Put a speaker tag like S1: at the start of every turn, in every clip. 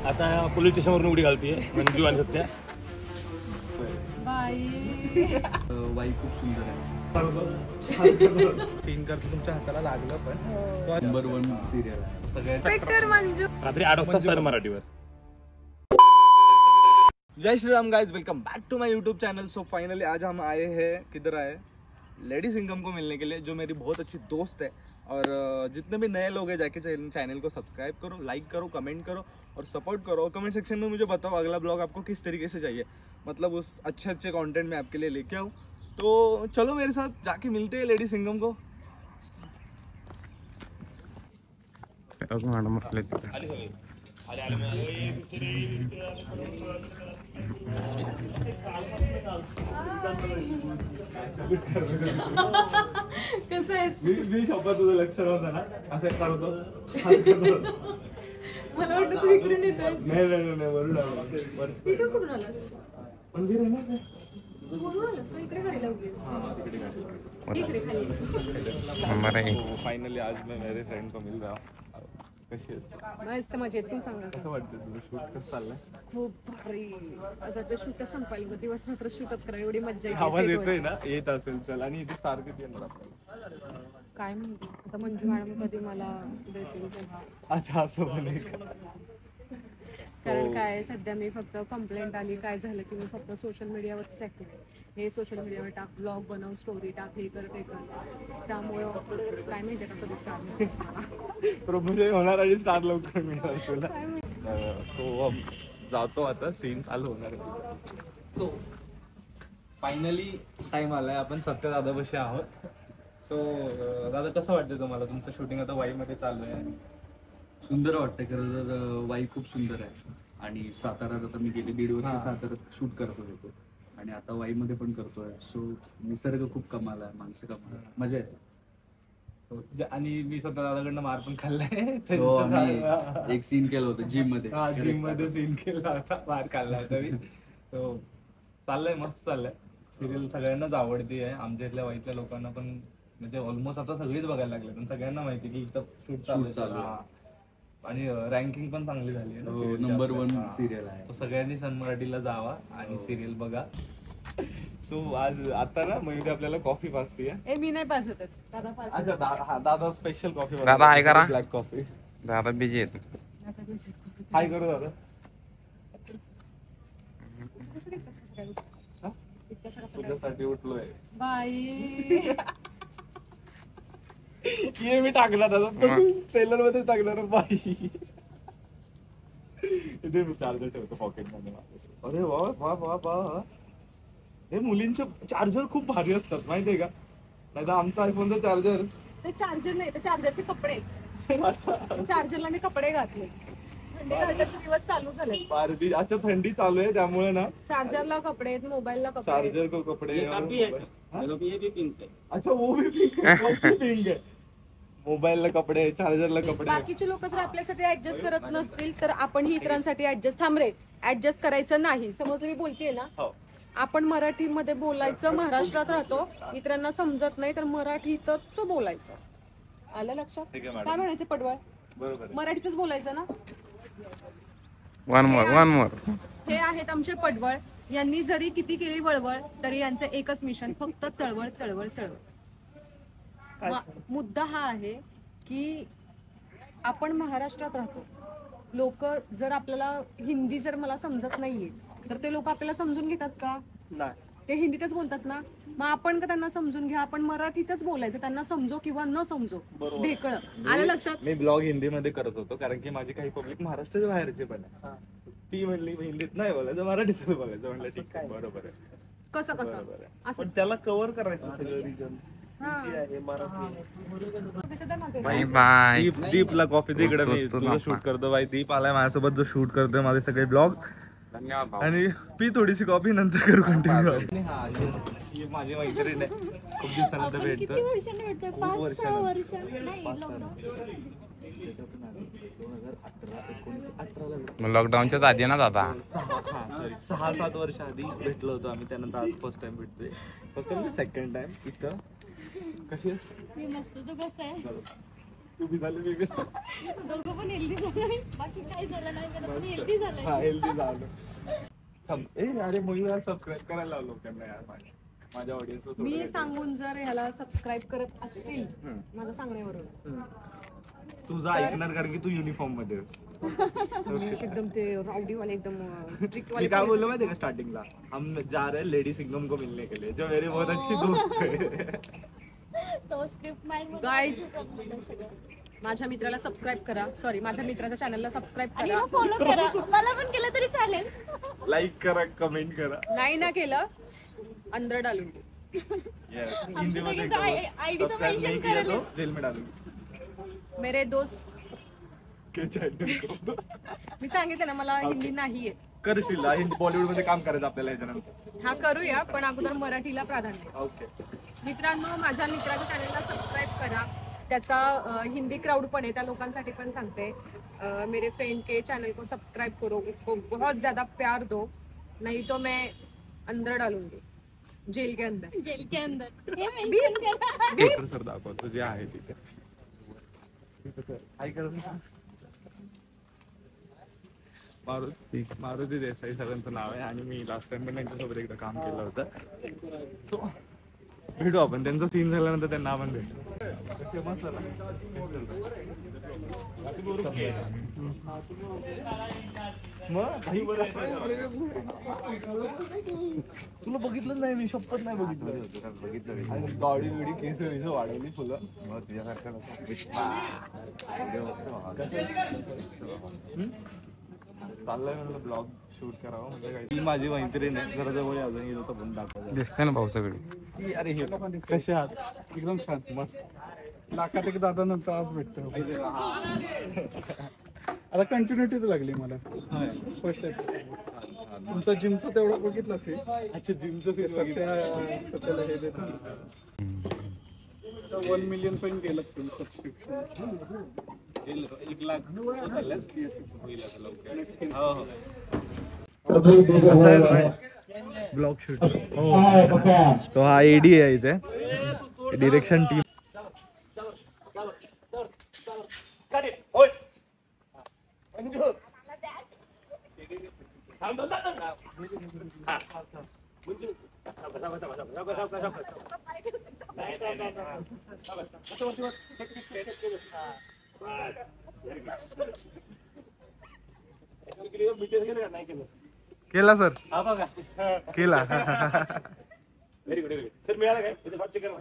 S1: आता पोलीस स्टेशनवरून उडी घालतीये मंजू आणि सत्या.
S2: वाई खूप सुंदर आहे.
S1: सीन करतो तुमच्या हाताला लागलं पण
S2: नंबर 1 सिरियल आहे सगळ्यात.
S1: रात्री 8 वाजता सर मराठीवर.
S2: जय Shri Ram guys, welcome back to my YouTube channel. So finally आज हम आए हैं, किधर आए, लेडी सिंघम को मिलने के लिए, जो मेरी बहुत अच्छी दोस्त है. और जितने भी नए लोग हैं जाके चैनल को सब्सक्राइब करो, लाइक करो, कमेंट करो और सपोर्ट करो. और कमेंट सेक्शन में मुझे बताओ अगला ब्लॉग आपको किस तरीके से चाहिए, मतलब उस अच्छे अच्छे कंटेंट में आपके लिए लेके आऊँ. तो चलो मेरे साथ जाके मिलते हैं लेडी सिंघम को.
S3: कसं आहे?
S1: मी शपथ तुझं लक्ष नव्हतं ना, असं करतो.
S3: मला वाटतं तू इकडून येतोय.
S1: नाही वरून आलो.
S3: इकडे कुठून आलास?
S1: मंदिर आहे ना ते.
S3: कुठून आलास? का इकडे गाडी लावलीस? इकडे खाली.
S1: फाइनली आज मैं मेरे फ्रेंड को मिल रहा हूँ. कशी आहेस?
S3: मस्त मजेत. तू सांग.
S1: कसं वाटतं तुझं शूट कसं चाललंय?
S3: खूप भारी. असं वाटतं शूटच संपायला, दिवस रात्र शूटच करा, एवढी मज्जा येते.
S1: आवाज येतोय ना, येत असेल. चल, आणि इथे स्टार किती येणार आपल्याला?
S3: काय म्हणते आता मंजू मॅडम कधी मला देतील तेव्हा.
S1: अच्छा, असं पण
S3: कारण काय सध्या मी फक्त कंप्लेंट आली काय झालं की मी फक्त सोशल मीडियावरतीच ऍक्टिव्ह आहे. हे सोशल मीडियावर टाक, ब्लॉग बनव, स्टोरी टाक, हे कर ते कर. त्यामुळं काय माहिती का कधी स्टार्ट
S1: प्रभूजय होणार आणि स्टार लवकर मिळणार तुला. सो जातो आता, सीन चालू होणार आहे.
S2: सो फायनली टाइम आलाय, आपण सत्य दादापाशी आहोत. सो दादा, कसं वाटतं तुम्हाला? तुमचं शूटिंग आता वाईमध्ये चालू आहे.
S4: सुंदर वाटतं. खरं तर वाई खूप सुंदर आहे. आणि साताऱ्यात आता मी गेले 1.5 वर्ष साताऱ्यात शूट करतो होतो आणि आता वाईमध्ये पण करतोय. सो निसर्ग खूप कमाल आहे, माणसं कमाल आहे, मजा येते.
S2: आणि मी सत्य दादाकडनं मार पण खाल्लाय.
S4: हो, आम्ही एक सीन केलं होतं जिम मध्ये.
S2: सीन केला होता, मार खाल्ला होता मी. तो चाललंय, मस्त चाललंय. सिरियल सगळ्यांनाच आवडती आहे. आमच्या इथल्या वाईच्या लोकांना पण, म्हणजे ऑलमोस्ट आता सगळीच बघायला लागले. पण सगळ्यांना माहिती की इथं शूट चालू आहे. आणि रँकिंग पण चांगली झाली आहे ना,
S4: नंबर 1 सिरियल आहे.
S2: तो सगळ्यांनी सन मराठीला जावा आणि सिरियल बघा. सो आज आता ना मयुरी आपल्याला कॉफी पाजते.
S3: मी नाही पाजत, दादा पाजत.
S2: अच्छा, दादा स्पेशल कॉफी.
S1: दादा हाय करा.
S2: Black coffee.
S1: दादा बिजी आहेत.
S2: हाय करू दादा. तुझ्यासाठी उठलोय
S3: बाई.
S2: ये मी टाकणार आता, ट्रेलर मध्ये टाकणार. बाई, इथे मी चार्जर ठेवतो पॉकेट मध्ये. अरे वा वा वा वा. हे मुलींचे चार्जर खूप भारी असतात माहितीये का? नाही तर आमचा आयफोनचा चार्जर.
S3: ते चार्जर नाही, ते चार्जरचे कपडे.
S2: अच्छा,
S3: चार्जरला मी कपडे घातले. थंडी घालण्याचे दिवस चालू झाले.
S2: बारबी. अच्छा, थंडी चालू आहे त्यामुळे ना
S3: चार्जरला कपडे, मोबाईलला कपडे.
S2: चार्जर को कपडे. अच्छा, वो भी पिंक है. मोबाईलला कपडे, चार्जरला कपडे.
S3: बाकीचे लोक जर आपल्यासाठी ऍडजस्ट करत नसतील तर आपण ही इतरांसाठी ऍडजस्ट. थांब रे, ऍडजस्ट करायचं नाही. समजलं मी बोलतेय ना? आपण मराठीमध्ये बोलायचं. महाराष्ट्रात राहतो, इतरांना समजत नाही तर मराठीतच बोलायचं. आलं लक्षात? काय म्हणायचं पडवळ?
S2: बरोबर,
S3: मराठीतच बोलायचं ना.
S1: One more.
S3: हे आहेत आमचे पडवळ. यांनी जरी किती केली वळवळ तरी यांचं एकच मिशन, फक्त चळवळ चळवळ चळवळ. मुद्दा हा आहे की आपण महाराष्ट्रात राहतो. लोक जर आपल्याला हिंदी जर मला समजत नाहीये तर ते लोक आपल्याला समजून घेतात का? ते हिंदीतच बोलतात ना. मग आपण का त्यांना समजून घ्या, आपण मराठीतच बोलायचं. त्यांना समजो किंवा न समजो, ढेकळ. आलं लक्षात?
S2: मी ब्लॉग हिंदी मध्ये करत होतो कारण की माझी काही पब्लिक महाराष्ट्राच्या बाहेरचे पण आहे. ती म्हणली हिंदीत नाही बोलायचं, मराठीतच बोलायचं. म्हणलं ठीक आहे, बरोबर आहे.
S3: कसं
S2: पण त्याला कव्हर करायचं सगळं रिजन. दीपला कॉफी तिकडे मी तुला शूट करतो. बाई, दीप आलाय माझ्यासोबत जो शूट करतोय माझे सगळे ब्लॉग. आणि पी थोडीशी कॉफी, नंतर करू कंटिन्यू. माझी मैत्रीण आहे, खूप दिवसानंतर भेटतो.
S1: लॉकडाऊनच्याच आधी ना दादा.
S2: 6-7 वर्ष आधी भेटलो होतो आम्ही. त्यानंतर आज फर्स्ट टाइम भेटतोय. फर्स्ट टाइम सेकंड टाइम इथं. कशी आहेस?
S1: तू बी झाली मी बी झालो.
S5: दोघं पण हेल्दी झालं, बाकी काही झालं नाही पण आपण हेल्दी झालं.
S1: हा हेल्दी झालो. थांब, अरे मुलीला सबस्क्राईब करायला लावलो लोकांना यार माझ्या ऑडियन्स.
S3: मी सांगून जर ह्याला सबस्क्राईब करत असतील माझं सांगण्यावरून
S1: तुझं ऐकणार कारण की तू युनिफॉर्म मध्ये आहेस.
S3: एकदम ते राउडीवाले एकदम स्ट्रिक्ट
S1: मी
S3: वाले
S1: क्या बोल माहिती का स्टार्टिंगला, हम जा रहे हैं लेडी सिंघम को मिलने के लिए जो मेरी बहुत अच्छी दोस्त है.
S5: तो स्क्रिप्ट माइंड
S3: Guys. माझ्या मित्राला सबस्क्राईब करा, सॉरी माझ्या मित्राच्या चॅनलला सबस्क्राईब
S5: आणि
S3: करा.
S5: फॉलो करा, मला पण केलं तरी चालेल.
S1: लाईक करा, कमेंट करा.
S3: नाही ना केलं अंदर डालून दे.
S1: हिंदी मध्ये
S5: आमच्या ID तो
S1: सबस्क्राइब
S5: mention
S1: नहीं किया तो
S5: करेलच.
S1: जेल में डालूंगी
S3: मेरे दोस्त
S1: के चॅनल को.
S3: मी सांगितलं ना मला हिंदी नाही येत.
S1: करशील हिंदी बॉलिवूड मध्ये काम करायचं आपल्याला याच्यानंतर.
S3: हा करूया पण अगोदर मराठीला प्राधान्य.
S1: ओके.
S3: मित्रांनो माझ्या मित्राच्या चॅनलला सबस्क्राईब करा. त्याचा हिंदी क्राउड पण आहे, त्या लोकांसाठी पण सांगते. मेरे फ्रेंड के चैनल को सब्सक्राइब करो, उसको बहुत ज्यादा प्यार दो, नहीं तो मैं अंदर डालूंगी जेल के अंदर.
S5: जेल के अंदर हे मेंशन करा.
S1: पेपर सर दाखवतो जे आहे तिथे. काय करत मारुती देसाई सरांचं नाव आहे आणि मी लास्ट टाइम पण त्यांच्यासोबत एकदा काम केलं होतं. भेटू आपण, त्यांचा सीन झाल्यानंतर त्यांना आपण भेटू. तुला बघितलंच नाही मी, शपथ नाही बघितलं. गाडी बिडी केस विस वाढवली फुलं चाललंय म्हणलं ब्लॉग शूट करावं म्हणजे काय. ही माझी मैत्रीण आहे, जरा जवळ अजून येतो तर पण दाखवतो.
S6: दिसते ना भाऊ सगळी.
S1: अरे हे कसे आहात?
S7: एकदम छान
S1: मस्त.
S7: लाखात एक दादा नंतर आज भेटतो. आता कंटिन्युटीच लागली मला फर्स्ट टाइम. तुमचं जिमचं तेवढं बघितलं असेल.
S1: अच्छा जिमचं
S7: सध्याला हे देतो 1 मिलियन पर्यंत गेलं सबस्क्रिप्शन.
S1: 1 lakh blog shoot. तो हा एडी आहे इथे, डिरेक्शन टीम. केला सर, केला.
S8: Very good. तर मिळाला काय फास्ट कर ना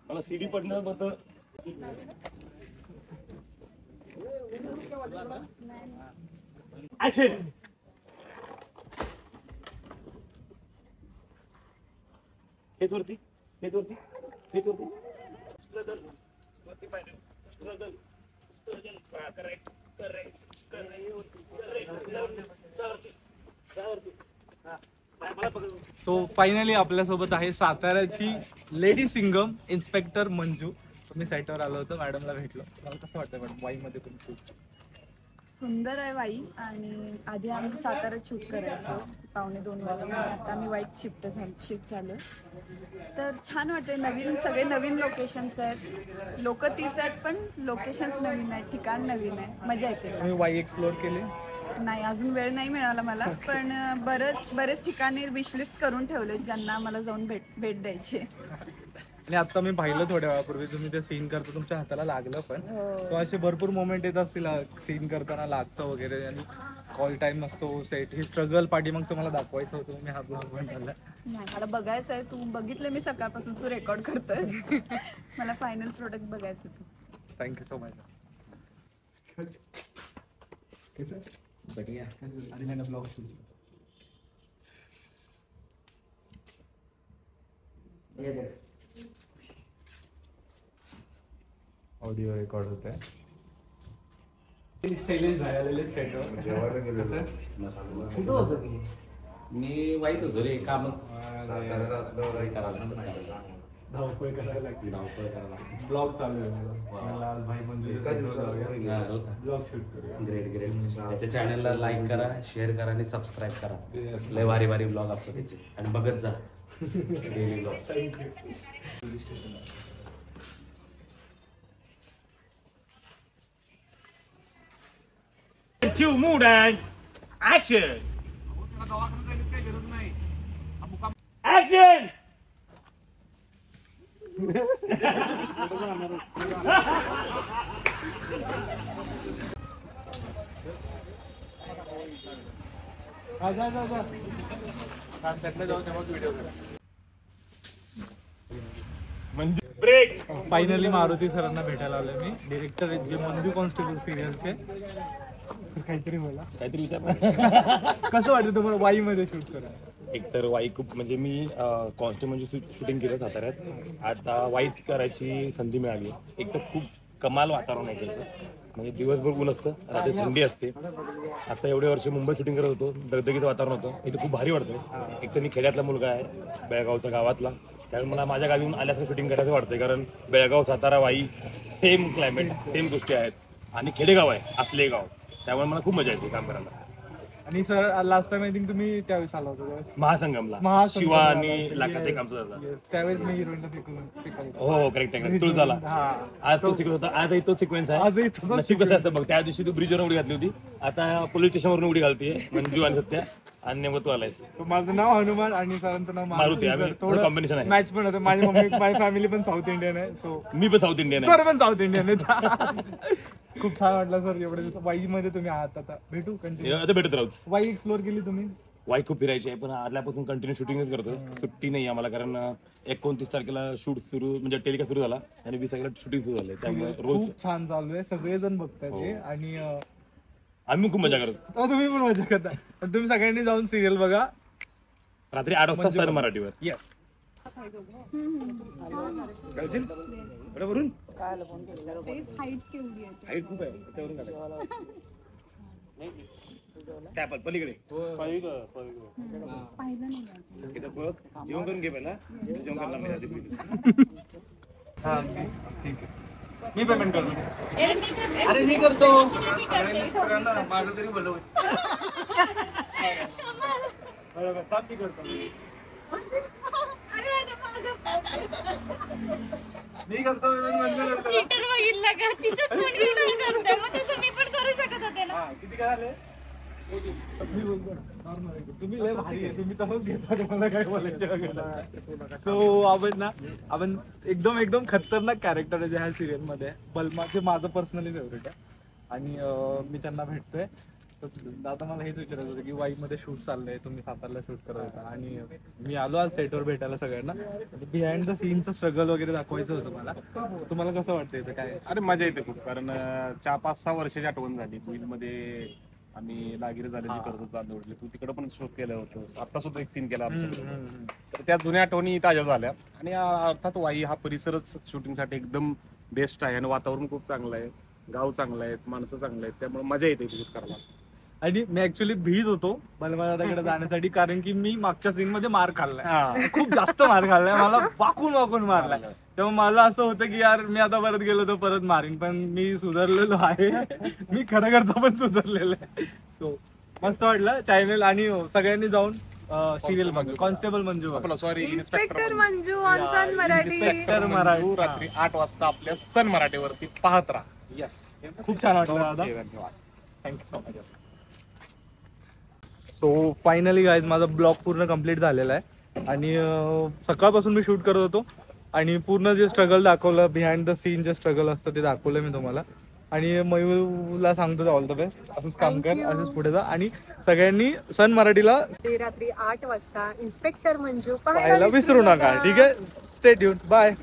S8: मला सीडी पडणं बद्दल. ऍक्शन. हेच वरती, हेच वरती, हेच वरती. स्ट्रगल वरती पाहिजे. Struggle struggle. Correct correct correct.
S1: So finally आपल्यासोबत आहे साताऱ्याची लेडी सिंगम इन्स्पेक्टर मंजू. तुम्ही साईटवर आलो होतो, मॅडमला भेटलो. मला कसं वाटतं मॅडम वाईमध्ये तुमची?
S9: सुंदर आहे वाई. आणि आधी आम्ही साताऱ्यात शूट करायचो 1:15 वाजता. आता आम्ही वाईट शिफ्ट झालो. तर छान वाटते. नवीन सगळे नवीन लोकेशन्स आहेत. लोक तीच आहेत पण लोकेशन्स नवीन आहेत, ठिकाण नवीन आहे. मजा येते.
S1: तुम्ही वाई एक्सप्लोर केले?
S9: नाही अजून वेळ नाही मिळाला मला, पण बरेच ठिकाणी विशलिस्ट करून ठेवले ज्यांना मला जाऊन भेट द्यायची.
S1: आणि आता मी पाहिलं थोड्या वेळापूर्वी तुम्ही ते सीन करता, तुमच्या हाताला लागलं पण. सो असे भरपूर मोमेंट येत असतील सीन करताना लागतं वगैरे, आणि कॉल टाइम असतो, सेट ही स्ट्रगल पाठीमागचं मला दाखवायचं होतं. मी हा ब्लॉग बनवला.
S9: नाही मला बघायचं आहे. तू बघितलं मी सकाळपासून, तू रेकॉर्ड करतोय. मला फायनल प्रोडक्ट बघायचं होतं.
S1: Thank you so much.
S7: आणि मैंने ब्लॉग शूट.
S1: ऑडिओ रेकॉर्ड होत आहे.
S8: मी वाईट होतो रे कामच.
S1: धावपळ करायला लागली. ब्लॉग चालू आहे. आज भाई म्हणजे ब्लॉग शूट करूया.
S8: Great great. त्याच्या चॅनलला लाईक करा, शेअर करा आणि सबस्क्राईब करा. लय भारी भारी ब्लॉग असतो त्याचे, आणि बघत जा daily blog.
S6: 2 mood and action. Action. Break.
S1: Finally Maruti सरांना भेटायला आलोय मी, डिरेक्टर आहेत जे मंजू कॉन्स्टेबल सिरियलचे. काहीतरी बोला,
S6: काहीतरी विचार.
S1: कसं वाटतं तुम्हाला वाईमध्ये शूट करायला?
S6: एकतर वाई खूप म्हणजे मी कॉन्स्टेबलची शूटिंग केलं साताऱ्यात. आता वाईत करायची संधी मिळाली. एक तर खूप कमाल वातावरण आहे तिथं. म्हणजे दिवसभर ऊन असतं, रात्री थंडी असते. आता एवढे वर्ष मुंबईत शूटिंग करत होतो, दगदगीचं वातावरण होतं. इथं खूप भारी वाटतं. एक तर मी खेड्यातला मुलगा आहे, बेळगावचा गावातला. त्यामुळे मला माझ्या गावी आल्यासारखं शूटिंग करायचं वाटतंय. कारण Belgaum, Satara, Wai same climate, same गोष्टी आहेत. आणि खेडेगाव आहे, असले गाव. त्यामुळे मला खूप मजा येते काम करायला.
S1: आणि sir last time I think तुम्ही त्यावेळेस आला होता
S6: महासंगमला शिवा आणि लाखात एक आमचं झालं.
S1: त्यावेळेस मी हिरोईनला फिकलो.
S6: हो करेक्ट आहे. तुळ झाला आज तो सिक्वेन्स होता. आजही तो सिक्वेन्स आहे.
S1: आजही
S6: नशीब कसं असतं बघ, त्या दिवशी तू ब्रिजवरून उडी घातली होती, आता पोलीस स्टेशनवरून उडी घालतीये मंजू आणि सत्या. आणि नेमकं तू आलायस.
S1: माझं नाव हनुमान आणि सरांचं नाव
S6: मारुती. आम्ही थोडं कॉम्बिनेशन आहे.
S1: मॅच पण होतं. माझी मम्मी माझी फॅमिली पण साऊथ इंडियन आहे. सो
S6: मी पण साऊथ इंडियन आहे.
S1: सर पण साऊथ इंडियन आहे. खूप छान वाटलं सर. एवढे दिवस वाई मध्ये तुम्ही आहात, आता भेटू कंटिन्यू.
S6: आता भेटत राहू.
S1: वाई एक्सप्लोर केली तुम्ही?
S6: वाई खूप फिरायची आहे, पण आल्यापासून कंटिन्यू शूटिंगच करतोय. सुट्टी नाही आम्हाला, कारण 29 तारखेला शूट सुरू म्हणजे टेलिकास्ट सुरू झाला आणि 20 तारखेला शूटिंग सुरू झालंय. त्यामुळे रोज
S1: खूप छान चालू आहे. सगळेजण बघतायत ते. आणि
S6: आम्ही खूप मजा करतो.
S1: तुम्ही पण मजा करता. तुम्ही सगळ्यांनी जाऊन सिरियल बघा
S6: रात्री 8 वाजता सर मराठीवर.
S1: येस.
S6: वरून
S5: हाईट केवढी आहे
S6: हाईट खूप आहे त्यावरून त्या पलीकडे
S5: पाहिलं नाही
S6: इथं बघ. जेवण करून घे पहिला. जेवण करणार नाही आधी पहिले.
S1: हा ठीक आहे. मी पेमेंट करतो.
S2: अरे मी करतो.
S1: माझं तरी बोलव. मी करतो. मी करतो.
S5: चीटर बघितलं का? तिचंच फोन घेऊन नाही करते, मग तसं मी पण करू शकत होते ना.
S1: किती काय झाले? मी बोलतो नॉर्मल. तुम्ही लय भारी आहे. तुम्ही तसंच घेता. तुम्हाला काय बोलायचं. सो आपण एकदम खतरनाक कॅरेक्टर आहे ह्या सिरियल मध्ये. बलमा ते माझं पर्सनली फेवरेट आहे. आणि मी त्यांना भेटतोय. आता मला हेच विचारायचं होतं की वाई मध्ये शूट चाललंय, तुम्ही सातारला शूट करत होता आणि मी आलो आज सेटवर भेटायला सगळ्यांना. बिहाइंड द सीनचं स्ट्रगल वगैरे दाखवायचं होतं मला. तुम्हाला कसं वाटतं इथं काय?
S10: अरे मजा येते खूप, कारण 4-5-6 वर्षाची आठवण झाली. मध्ये आम्ही लागिरी झालेली करत होतो चांदवडली. तू तिकडे पण शूट केलं होतं. आता सुद्धा एक सीन केला आमच्याकडे. तर त्या जुन्या आठवणी ताज्या झाल्या. आणि अर्थात वाई हा परिसरच शूटिंगसाठी एकदम बेस्ट आहे. आणि वातावरण खूप चांगलं आहे, गाव चांगलं आहे, माणसं चांगलं आहेत. त्यामुळे मजा येते शूट करायला.
S1: आणि मी ऍक्च्युली भीत होतो बलमादादाकडे जाण्यासाठी, कारण की मी मागच्या सीन मध्ये मार खाल्लाय, खूप जास्त मार खाल्लाय. मला वाकून मारलाय. तेव्हा मला असं होतं की यार मी आता परत गेलो तर परत मारीन, पण मी सुधारलेलो आहे. मी खरं पण सुधारलेलं आहे. सो मस्त वाटलं. चॅनल आणि सगळ्यांनी जाऊन सिरियल बघा. Constable Manju,
S10: sorry
S9: inspector Manju on Sun Marathi.
S1: Inspector Marathi
S10: रात्री 8 वाजता आपल्या सन मराठीवरती पाहत राहा.
S1: येस. खूप छान वाटलं दादा.
S10: धन्यवाद.
S1: Thank you so much. So finally guys माझा ब्लॉग पूर्ण कंप्लीट झालेला आहे. आणि सकाळपासून मी शूट करत होतो आणि पूर्ण जे स्ट्रगल दाखवलं, बिहाइंड द सीन जे स्ट्रगल असतं ते दाखवलं मी तुम्हाला. आणि मयूरला सांगतो ऑल द बेस्ट. असंच काम कर, असंच पुढे जा. आणि सगळ्यांनी सन मराठीला
S3: रात्री 8 वाजता इन्स्पेक्टर मंजू
S1: पाहायला विसरू नका. ठीक आहे. Stay tuned. बाय.